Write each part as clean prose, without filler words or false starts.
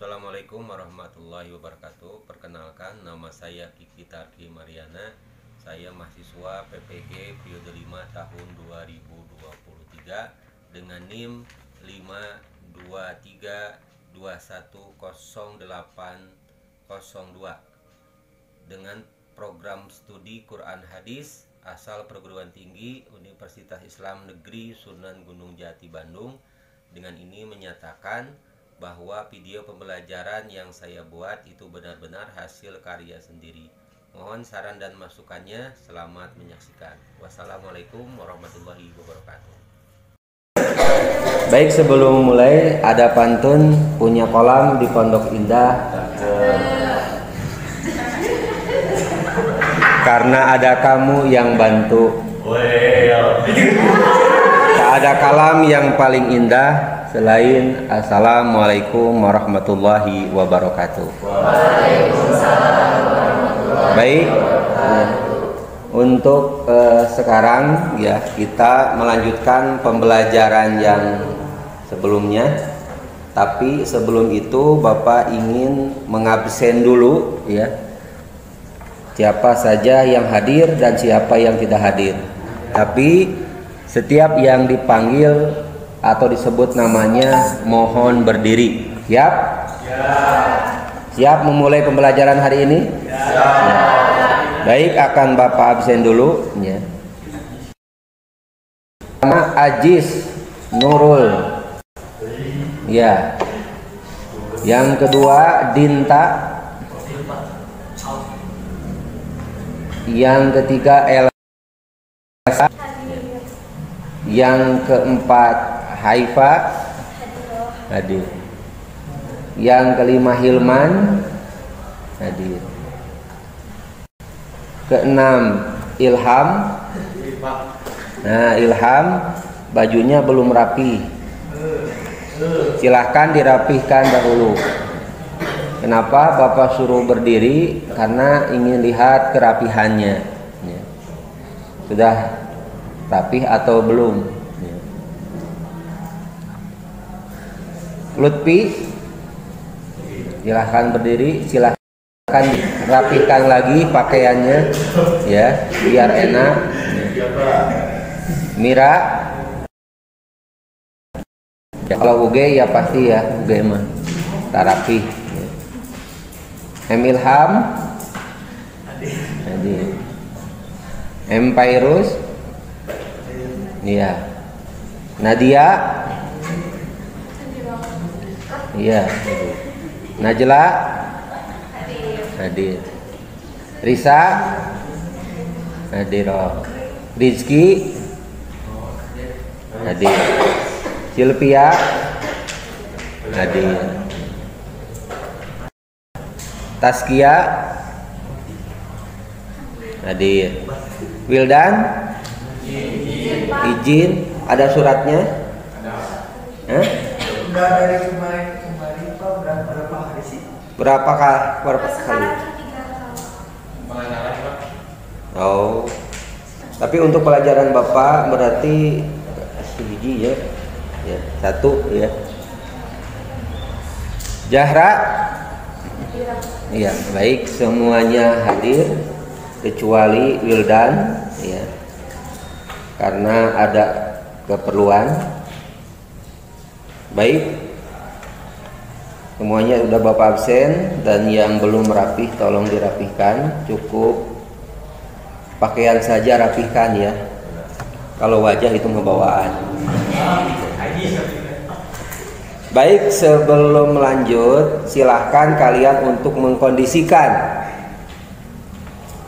Assalamualaikum warahmatullahi wabarakatuh. Perkenalkan, nama saya Kiki Tarki Mariana. Saya mahasiswa PPG periode 5 tahun 2023 dengan NIM 523210802 dengan program studi Quran Hadis asal perguruan tinggi Universitas Islam Negeri Sunan Gunung Jati Bandung. Dengan ini menyatakan bahwa video pembelajaran yang saya buat itu benar-benar hasil karya sendiri. Mohon saran dan masukannya. Selamat menyaksikan. Wassalamualaikum warahmatullahi wabarakatuh. Baik, sebelum mulai ada pantun punya kolam di Pondok Indah. Karena ada kamu yang bantu. Tak ada kalam yang paling indah selain Assalamualaikum warahmatullahi wabarakatuh. Baik, untuk sekarang ya kita melanjutkan pembelajaran yang sebelumnya. Tapi sebelum itu Bapak ingin mengabsen dulu ya, siapa saja yang hadir dan siapa yang tidak hadir. Tapi setiap yang dipanggil atau disebut namanya mohon berdiri. Siap? Siap memulai pembelajaran hari ini? Ya. Baik, akan Bapak absen dulu ya. Nama Ajis Nurul. Ya. Yang kedua Dinta. Yang ketiga Elsa. Yang keempat Haifa hadir. Yang kelima Hilman hadir. Keenam Ilham. Nah, Ilham bajunya belum rapi. Silahkan dirapihkan dahulu. Kenapa Bapak suruh berdiri? Karena ingin lihat kerapihannya. Sudah rapih atau belum? Lutfi, silahkan berdiri. Silahkan rapihkan lagi pakaiannya ya, biar enak. Mira, ya, kalau UG ya pasti ya, UG mah tak rapih. Ilham hadir. Pairus, iya. Nadia, iya. Najla hadir. Risa hadir. Rizky hadir. Silvia hadir. Taskia hadir. Wildan izin, ada suratnya? Dari kemarin Pak, berapa hari sih? Berapa kali? Oh, tapi untuk pelajaran Bapak berarti sebiji ya, ya satu ya. Jahra, iya baik, semuanya hadir kecuali Wildan ya, karena ada keperluan. Baik, semuanya sudah Bapak absen, dan yang belum rapih tolong dirapihkan. Cukup pakaian saja rapihkan ya, kalau wajah itu ngebawaan. Baik, sebelum melanjut silahkan kalian untuk mengkondisikan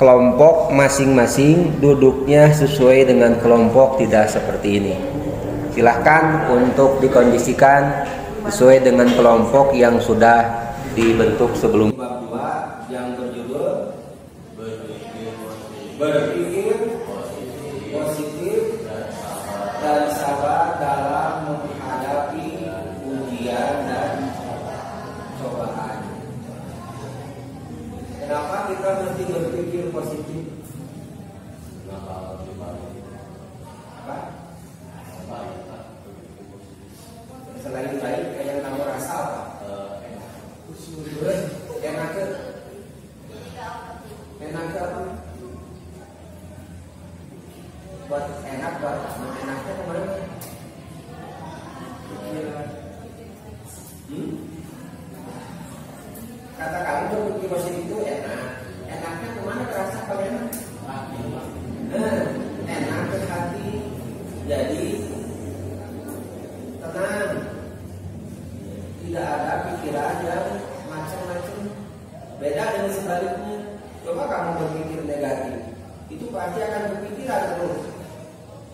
kelompok masing-masing, duduknya sesuai dengan kelompok, tidak seperti ini. Silahkan untuk dikondisikan sesuai dengan kelompok yang sudah dibentuk sebelum. Bab 2 yang berjudul berpikir positif dan sabar dalam menghadapi ujian dan cobaan. Kenapa kita mesti berpikir positif? Apa? Selain baik, kayak kamu rasa apa? tidak ada pikiran yang macam-macam. Beda dengan sebaliknya. Coba kamu berpikir negatif, itu pasti akan berpikiran terus.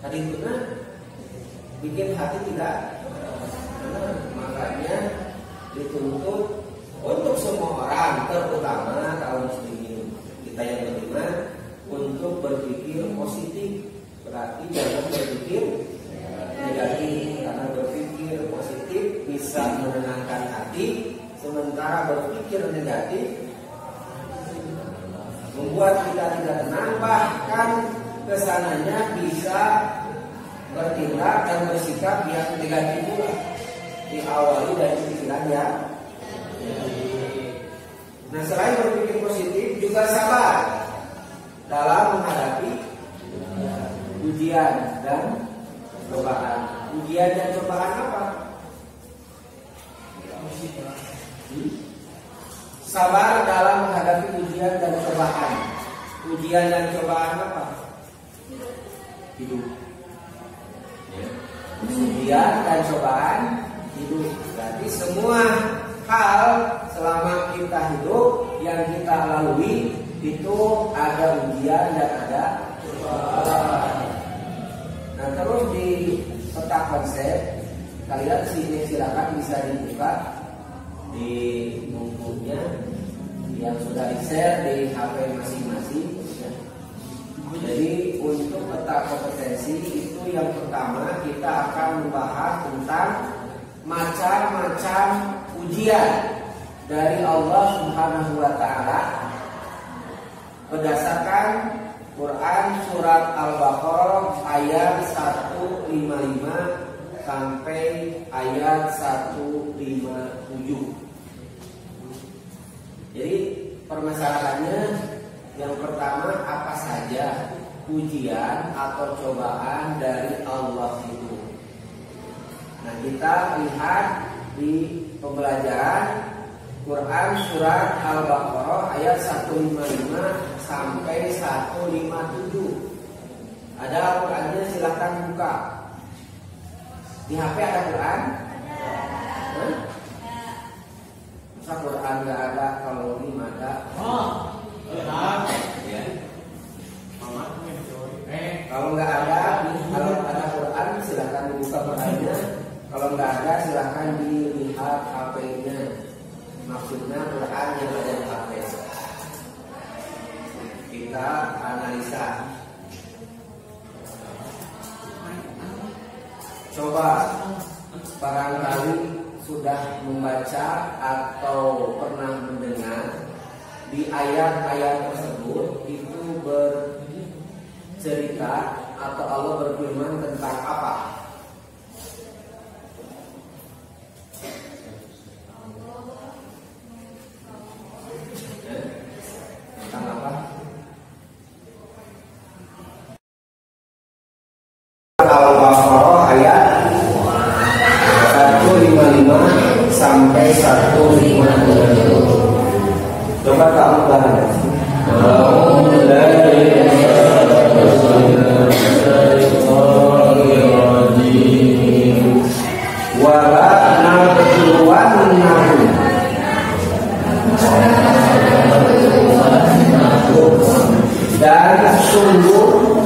Tadi itu bikin hati tidak. Makanya dituntut untuk semua orang, terutama kaum muslimin kita yang beriman, untuk berpikir positif. Berarti jangan berpikir negatif, karena berpikir positif bisa menenangkan hati, sementara berpikir negatif membuat kita tidak tenang, bahkan kesananya bisa bertindak dan bersikap yang negatif pula. Diawali dari pikiran ya. Nah, selain berpikir positif juga sabar dalam menghadapi ujian dan cobaan. Ujian dan cobaan apa? Sabar dalam menghadapi ujian dan cobaan. Ujian dan cobaan apa? Hidup. Ujian dan cobaan hidup. Berarti semua hal selama kita hidup yang kita lalui itu ada ujian dan ada cobaan. Nah, terus di peta konsep kalian sini silakan bisa dibuka di bukunya yang sudah di-share di HP masing-masing. Jadi untuk peta kompetensi itu yang pertama kita akan membahas tentang macam-macam ujian dari Allah Subhanahu wa taala berdasarkan Quran surat Al-Baqarah ayat 155 sampai ayat 157. Jadi permasalahannya yang pertama, apa saja ujian atau cobaan dari Allah itu. Nah, kita lihat di pembelajaran Quran surat Al-Baqarah ayat 155 sampai 157. Ada Al-Qur'annya, silakan buka. Di HP ada Quran? Ada. Masa Quran nggak ada kalau ini ada? Ya. Kalau nggak ada, kalau ada Quran silakan dibuka Qurannya. Kalau nggak ada silakan dilihat HP-nya. Maksudnya Quran yang ada di HP. Kita analisa. Coba barangkali sudah membaca atau pernah mendengar di ayat-ayat tersebut itu bercerita atau Allah berfirman tentang apa? Tentang apa? Al-Baqarah ayat 155 sampai 157. Coba kamu baca. Dan sungguh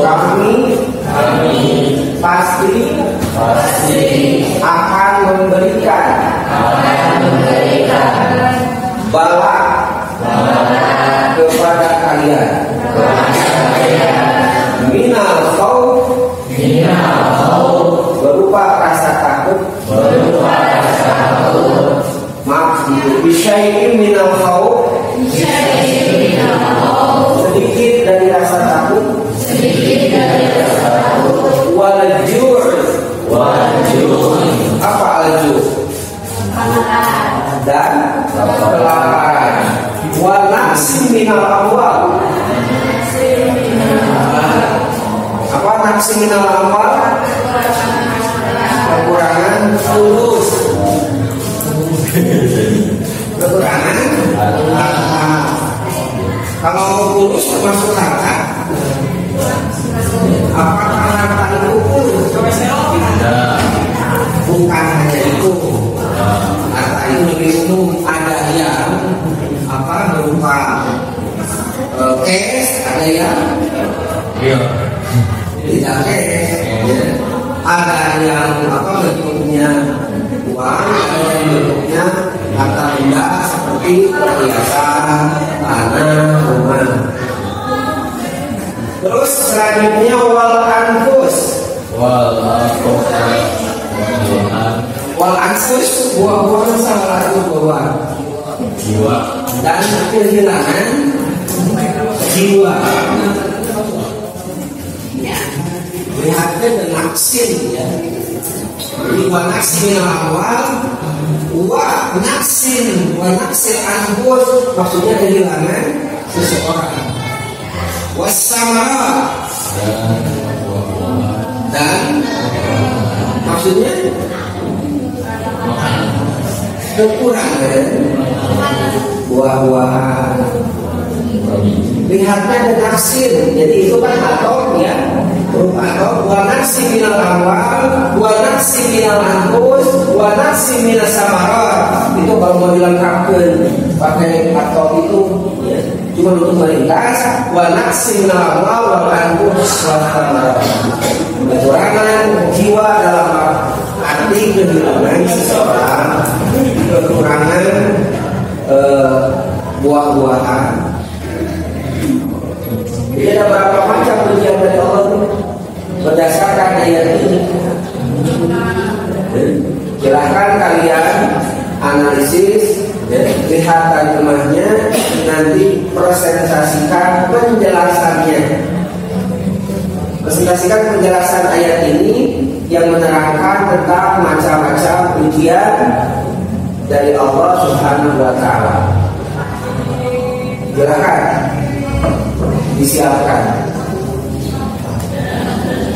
kami pasti akan memberikan bala kepada kalian minal khauf berupa rasa takut maaf bisyai'in minal khauf sedikit dari rasa takut walajur apa alajur dan kelaparan wa naqsin minal amwal apa naqsin minal amwal kekurangan fulus kekurangan kalau fulus termasuk harta apakah harta itu fulus? bukan hanya itu. Harta itu lebih umum, ada yang berupa cash, ada yang tidak cash, ya. Ada yang bentuknya uang, ada yang bentuknya harta benda seperti perhiasan, tanah, rumah. Terus selanjutnya wal anfus. Wal anfus buah-buahan salah satu buah jiwa dan kehilangan jiwa. Lihatnya dengan naksin, ya. Wa naksin awal, wa naksin anfus, maksudnya kehilangan seseorang. Wassamara dan maksudnya kekurangan buah-buahan. Lihatnya ada naksir, jadi itu kan atau ya berupa atau wa naksi minal awal, wa naksi minal anfus, wa naksi minas samarat. Itu kalau mau dilengkapkan pakai atau itu ya, cuma untuk meringkas wa naksi minal awal, wa anfus, wa samarat. Kekurangan jiwa dalam arti kehilangan seseorang, kekurangan buah-buahan. Jadi ada berapa macam ujian dari Allah berdasarkan ayat ini. Silahkan kalian analisis, lihat terjemahnya, nanti presentasikan penjelasannya. Presentasikan penjelasan ayat ini yang menerangkan tentang macam-macam ujian dari Allah Subhanahu wa Ta'ala. Silahkan disiapkan.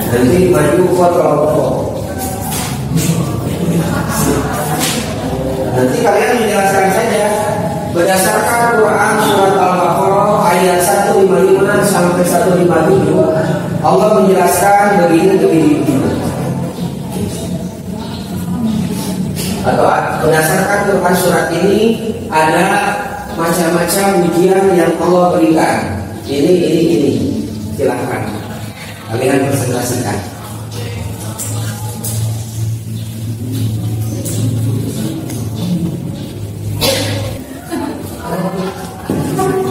Nanti maju foto. Nanti kalian menjelaskan saja berdasarkan Quran surat Al-Baqarah ayat 155 sampai 157. Allah menjelaskan begini. Atau berdasarkan Quran surat ini ada macam-macam ujian yang Allah berikan. Ini. Silahkan kalian presentasikan.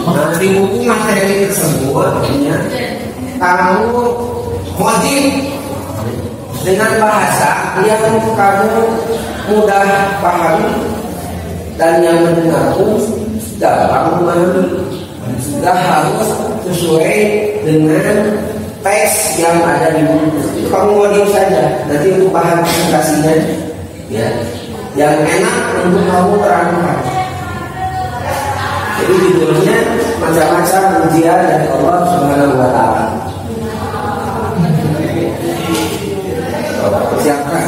Nah, di buku materi tersebut kamu wajib dengan bahasa yang kamu mudah pahami dan yang mendengar pun gampang memahami. Gak harus sesuai dengan teks yang ada di buku. Itu kamu wajib saja. Nanti untuk bahan presentasinya, ya, yang enak untuk kamu terangkan. Jadi judulnya macam-macam ujian dari Allah Subhanahu wa Ta'ala. Siapkan.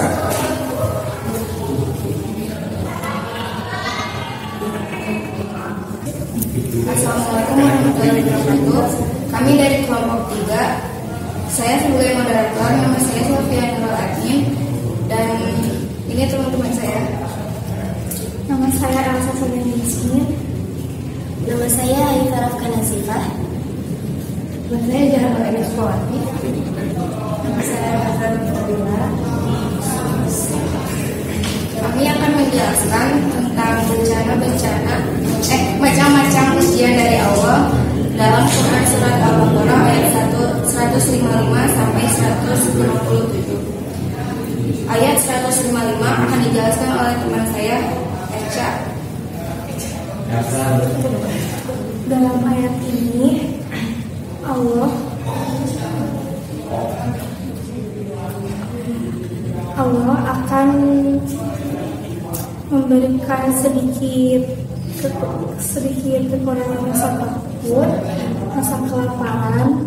Assalamualaikum warahmatullahi wabarakatuh. Kami dari kelompok 3. Saya sebagai moderator, nama saya Sofia Nurul Akim, dan ini teman-teman saya. Nama saya Elsa Suliani Ismir. Nama saya Aifah Rafka Nazifah. Nama saya Jahan Maria Sukawati. Nama saya Azhar Fadila. Kami akan menjelaskan tentang macam-macam ujian dari Allah dalam Quran surat Al-Baqarah ayat 155 sampai 157. Ayat 155 akan dijelaskan oleh teman saya, Eca. Dalam ayat ini Allah akan memberikan sedikit kekurangan rasa takut, rasa kelaparan,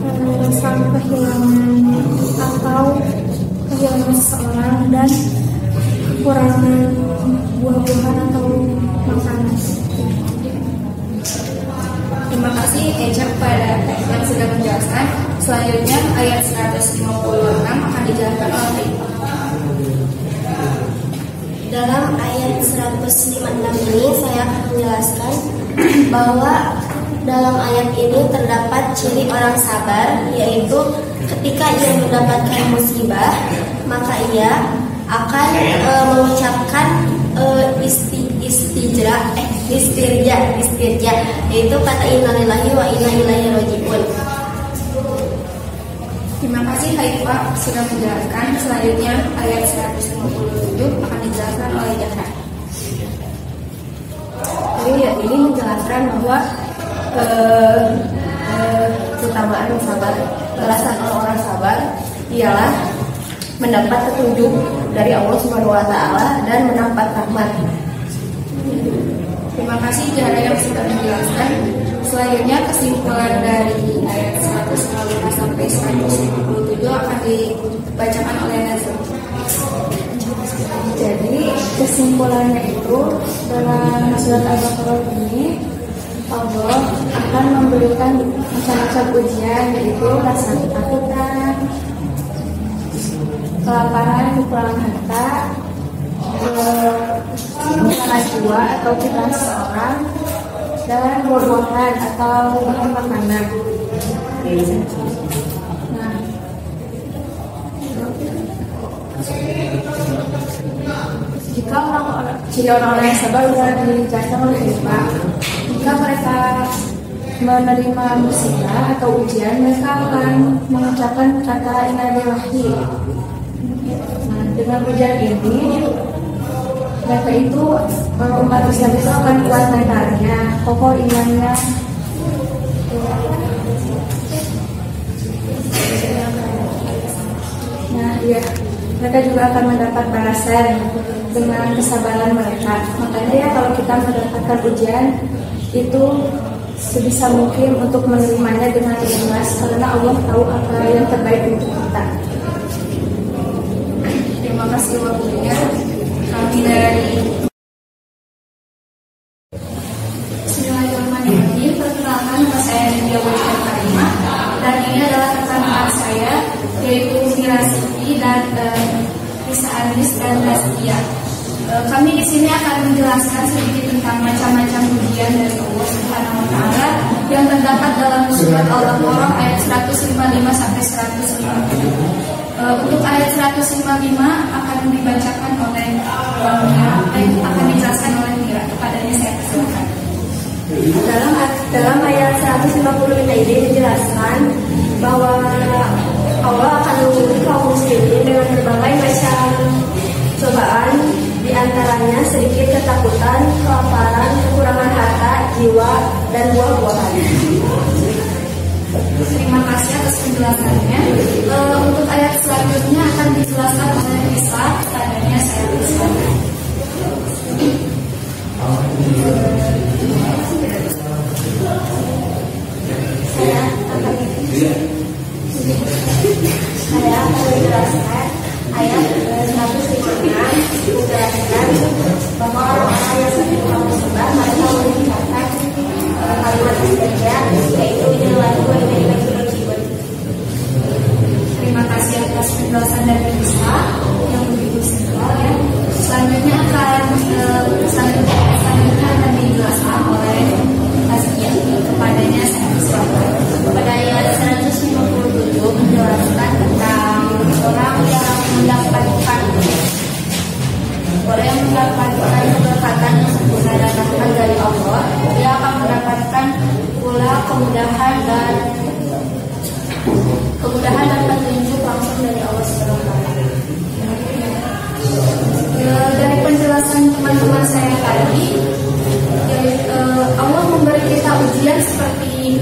rasa kehilangan atau kehilangan seseorang, dan kekurangan buah-buahan atau makanan. Terima kasih Eca kepada yang sudah menjelaskan. Selanjutnya ayat 156 akan dijelaskan oleh Ibu. 156 ini saya akan menjelaskan bahwa dalam ayat ini terdapat ciri orang sabar, yaitu ketika ia mendapatkan musibah maka ia akan mengucapkan istirja, yaitu kata innalillahi wa inna ilaihi raji'un. Terima kasih Haifah sudah menjelaskan. Selanjutnya ayat 157 akan dijelaskan oleh Jahra. Jadi ya, ini menjelaskan bahwa keutamaan sabar, balasan orang sabar ialah mendapat petunjuk dari Allah Subhanahu wa taala dan mendapat rahmat. Terima kasih Jahra yang sudah menjelaskan. Selanjutnya kesimpulan dari ayat 155 sampai 157 akan dibacakan oleh Nazar. Jadi kesimpulannya itu dalam surat Al-Baqarah ini Allah akan memberikan macam-macam ujian, yaitu rasa ketakutan, kelaparan, kekurangan harta, kekurangan jiwa atau kita seseorang, dan buah-buahan atau bahan makanan. Nah, jika orang-orang yang sabar sudah dijelaskan oleh Bapak, jika mereka menerima musibah atau ujian, mereka akan mengucapkan kata innalillahi. Nah, dengan ujian ini mereka itu umat Islam itu akan kuat mentalnya, kokoh imannya. Nah, iya, mereka juga akan mendapat balasan dengan kesabaran mereka. Makanya ya, kalau kita mendapatkan ujian itu sebisa mungkin untuk menerimanya dengan ikhlas, karena Allah tahu apa yang terbaik untuk kita. Terima kasih waktunya. Kami dari Bismillahirrahmanirrahim. Perkenalkan, nama saya Nadia Wajah Karimah, dan ini adalah rekan-rekan saya, yaitu Mira Siti dan Risa Andis dan Rastia. Kami di sini akan menjelaskan sedikit tentang macam-macam ujian dari Allah Subhanahu wa taala yang terdapat dalam surat Al-Baqarah ayat 155 sampai 157. Untuk ayat 155 akan dibacakan oleh akan dijelaskan oleh Mira. Kepadanya saya persilakan. Dalam ayat 155 ini dijelaskan bahwa Allah akan menguji kaum muslimin dengan berbagai macam cobaan, diantaranya sedikit ketakutan, kelaparan, kekurangan harta, jiwa, dan buah-buahan. Terima kasih atas penjelasannya. Untuk ayat selanjutnya akan dijelaskan oleh Risa. Kepadanya saya persilakan. Saya akan menjelaskan ayat 156 menjelaskan bahwa orang-orang yang menerima musibah mereka mengucapkan kalimat istirja, yaitu innalillahi wa inna ilaihi raji'un. Terima kasih atas penjelasan dari Risa yang begitu simpel ya. Selanjutnya akan dijelaskan oleh Rastia. Kepadanya saya persilakan. Pada ayat 157 menjelaskan tentang orang yang mendapatkan keberkatan yang sempurna dan rahmat dari Allah, dia akan mendapatkan pula kemudahan dan petunjuk langsung dari Allah Subhanahu wa taala. Dari penjelasan teman-teman saya tadi, Allah memberi kita ujian seperti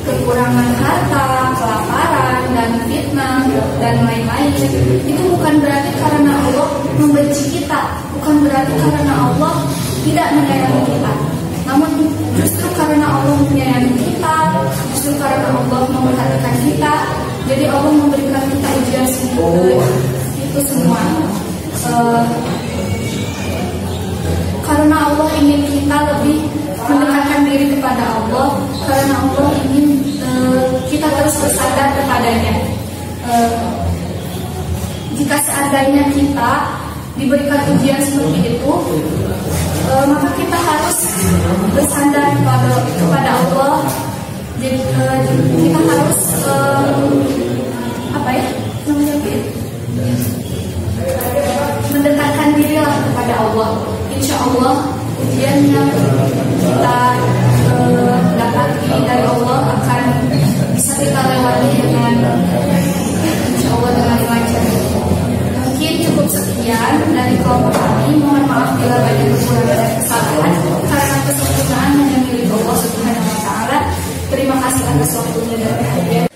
kekurangan harta, kelaparan, dan fitnah, dan lain-lain. Itu bukan berarti karena Allah membenci kita, bukan berarti karena Allah tidak menyayangi kita. Namun justru karena Allah menyayangi kita, justru karena Allah memperhatikan kita, jadi Allah memberikan kita ujian itu semua. Karena Allah ingin kita lebih mendekatkan diri kepada Allah, karena Allah ingin kita terus bersandar kepadanya. Jika seandainya kita diberikan ujian seperti itu, maka kita harus bersandar kepada Allah. Jadi kita harus mendekatkan dirilah kepada Allah. Insya Allah ujian yang kita dapati dari Allah akan bisa kita lewati dengan insya Allah dengan lancar. Mungkin cukup sekian dari kelompok kami. Mohon maaf bila banyak kekurangan dan kesalahan, karena kesempurnaan hanya milik Allah Subhanahu wa Ta'ala. Terima kasih atas waktunya dan perhatian.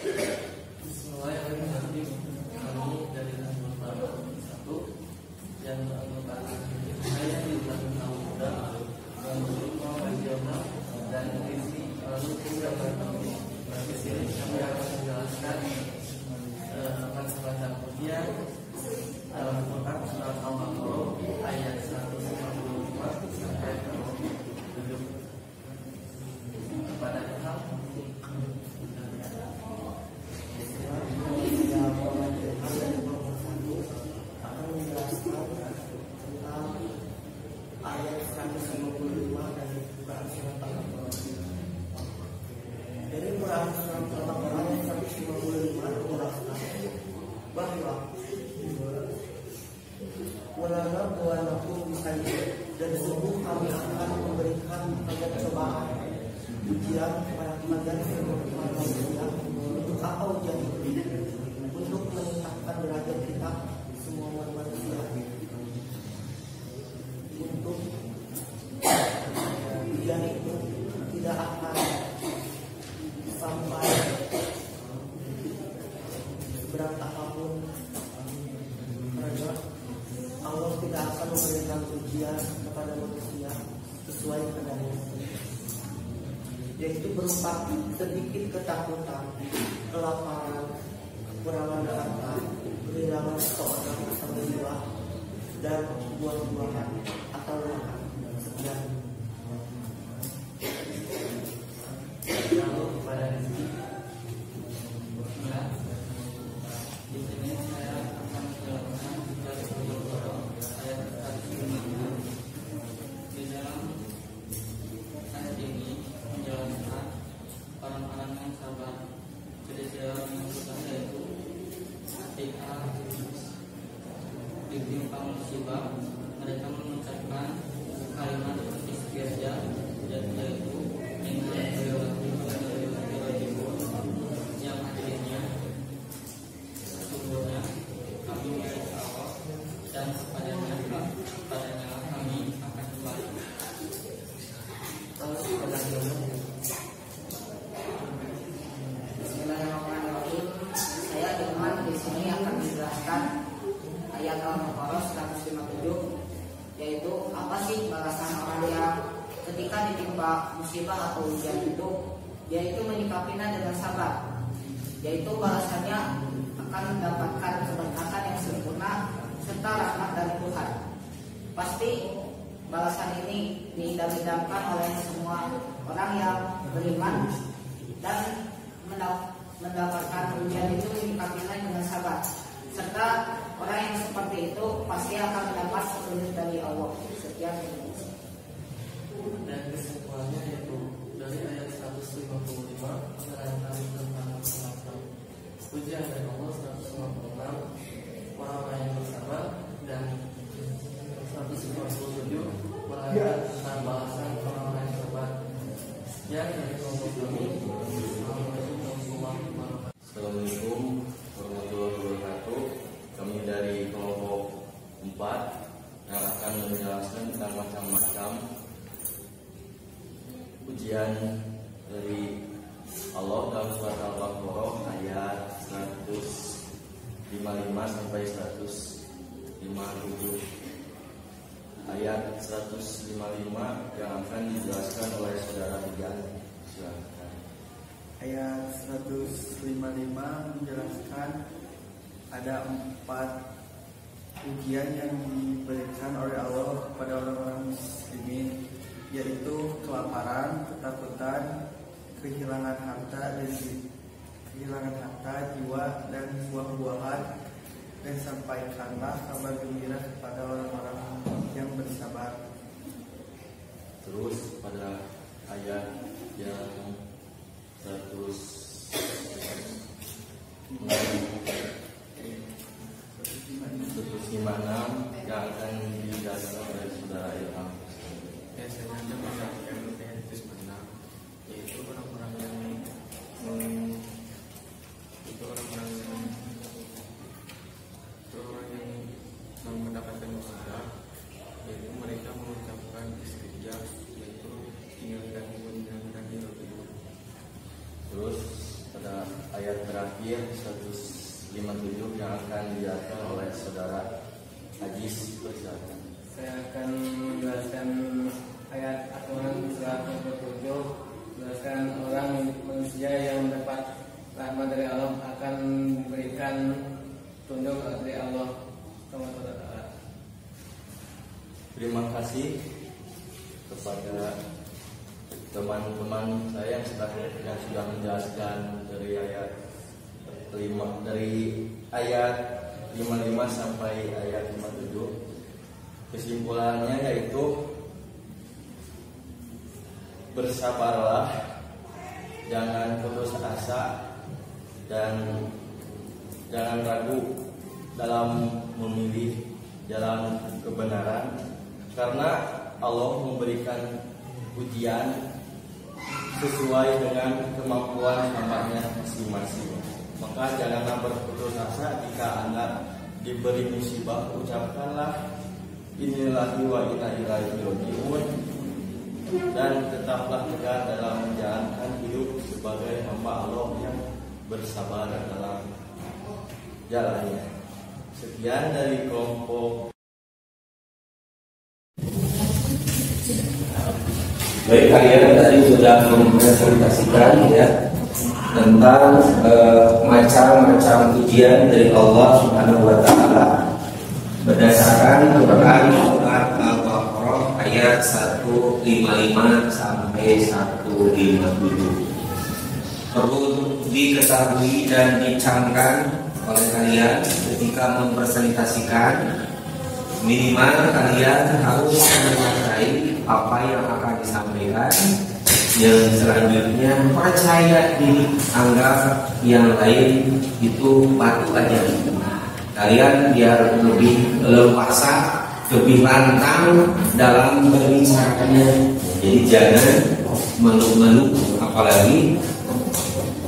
Dan sungguh kami akan memberikan banyak cobaan ujian kepada kalian semua manusia. Untuk apa ujian itu? Untuk meningkatkan derajat kita semua manusia. Untuk ujian itu tidak akan sampai berat apapun, karena Allah tidak akan memberikan ujian kepada manusia sesuai kadarnya, yaitu berupa sedikit ketakutan, kelaparan, kekurangan harta, kehilangan seseorang atau jiwa, dan buah-buahan atau lahan. Sekian. Lalu kepada rezeki. Di sini saya akan menjelaskan ayat 1 di dalam ayat ini menjelaskan orang-orang yang sabar. Jadi dalam yang pertama yaitu ketika ditimpa musibah, mereka mengucapkan kalimat istighfar, dan yaitu yang akhirnya sesungguhnya kami milik Allah dan kepadanya kami akan kembali. Bismillahirrahmanirrahim. Saya Dirman di sini akan menjelaskan ayat Al-Baqarah 157, yaitu apa sih balasan orang yang ketika ditimpa musibah atau ujian itu, yaitu menyikapinya dengan sabar, yaitu balasannya akan mendapatkan keberkatan yang sempurna serta rahmat dari Tuhan. Pasti balasan ini diidam-idamkan oleh semua orang yang beriman dan mendapatkan ujian itu menyikapinya dengan sabar, serta orang yang seperti itu pasti akan mendapat petunjuk dari Allah. Sekian. Dan kesimpulannya yaitu dari ayat 155 menerangkan tentang semacam ujian dari Allah 156 orang-orang yang bersabar, dan 157 menerangkan tentang balasan orang-orang yang sabar. Sekian dari kelompok kami. Assalamualaikum warahmatullahi wabarakatuh. Kami dari kelompok 4 yang akan menjelaskan tentang macam-macam ujian dari Allah dalam surat Al-Baqarah ayat 155 sampai 157. Ayat 155 yang akan dijelaskan oleh saudara Rian. Silakan. Ayat 155 menjelaskan ada 4 ujian yang diberikan oleh Allah kepada orang-orang muslimin, yaitu kelaparan, ketakutan, kehilangan harta, jiwa dan buah-buahan, dan sampaikanlah kabar gembira kepada orang-orang Terus pada ayat yang 156 yang akan dijelaskan oleh saudara Ilham. Ya, saya akan menjelaskan ayat itu sebenarnya, yaitu orang-orang yang mendapatkan musibah, yaitu mereka mengucapkan istirja, yaitu tinggalkan lebih. Terus pada ayat terakhir 157 yang akan dijelaskan oleh saudara Ajis. Saya akan menjelaskan ayat aturan 127, menjelaskan orang manusia yang mendapat rahmat dari Allah akan diberikan tunduk dari Allah. Terima kasih kepada teman-teman saya yang sudah menjelaskan dari ayat 55 sampai ayat 57. Kesimpulannya yaitu bersabarlah, jangan putus asa, dan jangan ragu dalam memilih jalan kebenaran, karena Allah memberikan ujian sesuai dengan kemampuan hambanya masing-masing. Maka janganlah berputus asa jika Anda diberi musibah, ucapkanlah Inillahi wa inna ilaihi raji'un, dan tetaplah tegar dalam menjalankan hidup sebagai hamba Allah yang bersabar dalam jalannya. Sekian dari kelompok. Baik, kalian tadi sudah mempresentasikan ya tentang macam-macam ujian dari Allah Subhanahu wa taala berdasarkan Quran surat Al-Baqarah ayat 155 sampai 157. Perlu diketahui dan dicamkan oleh kalian ketika mempresentasikan, minimal kalian harus menguasai apa yang akan disampaikan. Yang selanjutnya percaya diri, anggap yang lain itu batu aja. Kalian biar lebih leluasa, lebih lantang dalam berbicaranya. Jadi jangan malu-malu, apalagi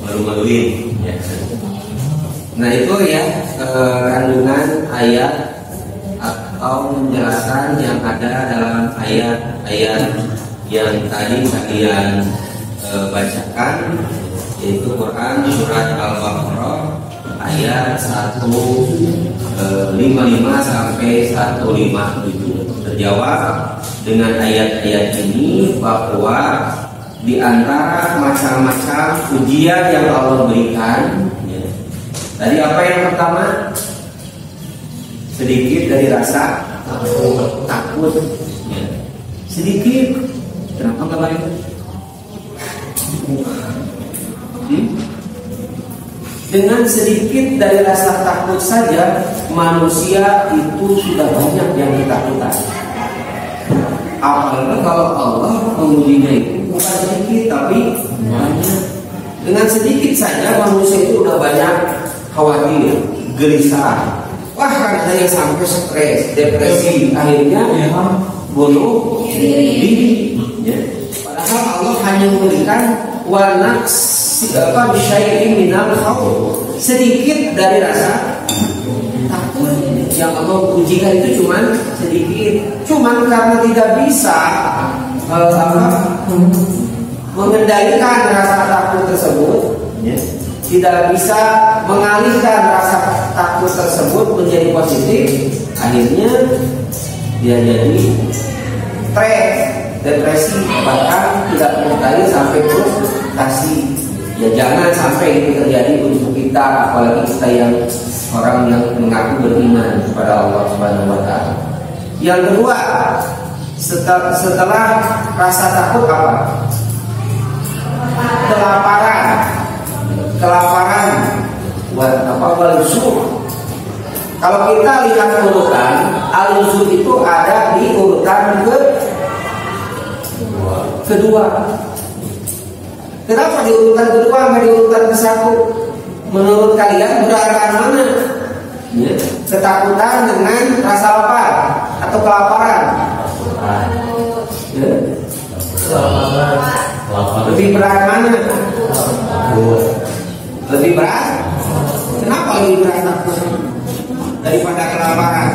malu-maluin ya. Nah itu ya kandungan ayat atau menjelaskan yang ada dalam ayat-ayat yang tadi kalian bacakan, yaitu Quran surat Al-Baqarah ayat 155 sampai 157. Terjawab dengan ayat-ayat ini bahwa di antara macam-macam ujian yang Allah berikan ya. Tadi apa yang pertama? Sedikit dari rasa takut ya. Sedikit. Kenapa nggak baik? Dengan sedikit dari rasa takut saja manusia itu sudah banyak yang ketakutan. Apalagi kalau Allah mengujinya itu bukan sedikit tapi banyak. Dengan sedikit saja manusia itu udah banyak khawatir, gelisah. Wah, ada yang sampai stres, depresi, akhirnya bunuh diri. Ya. Padahal Allah hanya memberikan sedikit dari rasa takut yang Allah ujikan itu cuma sedikit. Cuman karena tidak bisa mengendalikan rasa takut tersebut, ya, tidak bisa mengalihkan rasa takut tersebut menjadi positif, akhirnya dia jadi stres, depresi, bahkan tidak berakhir sampai frustasi. Ya jangan sampai itu terjadi untuk kita, apalagi kita yang orang yang mengaku beriman kepada Allah Subhanahu wa taala. Yang kedua, setelah rasa takut apa? Kelaparan, al-uzur. Kalau kita lihat urutan, al-uzur itu ada di urutan Kedua. Kenapa di urutan kedua nggak di urutan ke-1? Menurut kalian berat mana? Ya. Ketakutan dengan rasa lapar atau kelaparan? Ya. Lebih berat mana? Lebih berat? Kenapa lebih berat daripada kelaparan?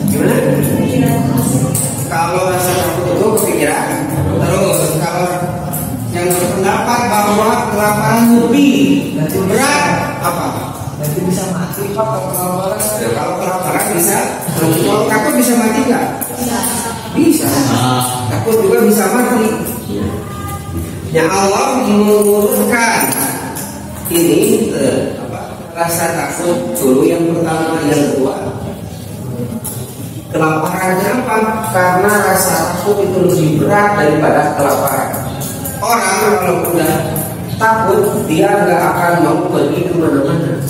Gimana? Kalau rasa takut itu kepikiran. Terus kalau yang berpendapat bahwa kelaparan lebih berat apa? Nanti bisa mati Pak kalau kelaparan. Ya, kalau kelaparan bisa. Kalau takut bisa mati nggak? Bisa. Takut juga bisa mati. Ya Allah mengurutkan ini rasa takut dulu yang pertama, yang kedua. Kelaparan kenapa? Karena rasa takut itu lebih berat daripada kelaparan. Orang kalau udah takut dia nggak akan mau pergi kemana-mana.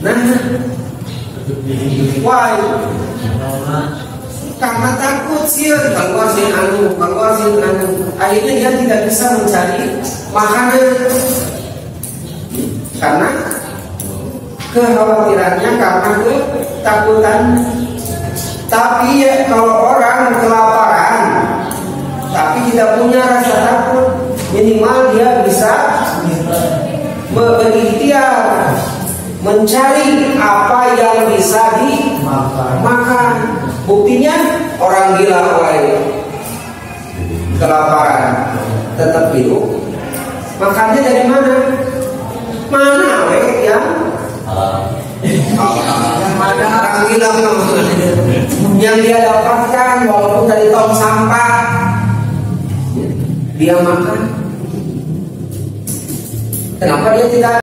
Nah, why? Karena takut sih keluar sih anu. Akhirnya dia tidak bisa mencari makanan karena kekhawatirannya, karena ketakutan. Tapi ya, kalau orang kelaparan tapi tidak punya rasa takut, minimal dia bisa berikhtiar mencari apa yang bisa dimakan. Buktinya orang gila kelaparan tetap hidup. Makannya dari mana? Mana yang orang gila yang dia dapatkan walaupun dari tong sampah dia makan. Kenapa dia tidak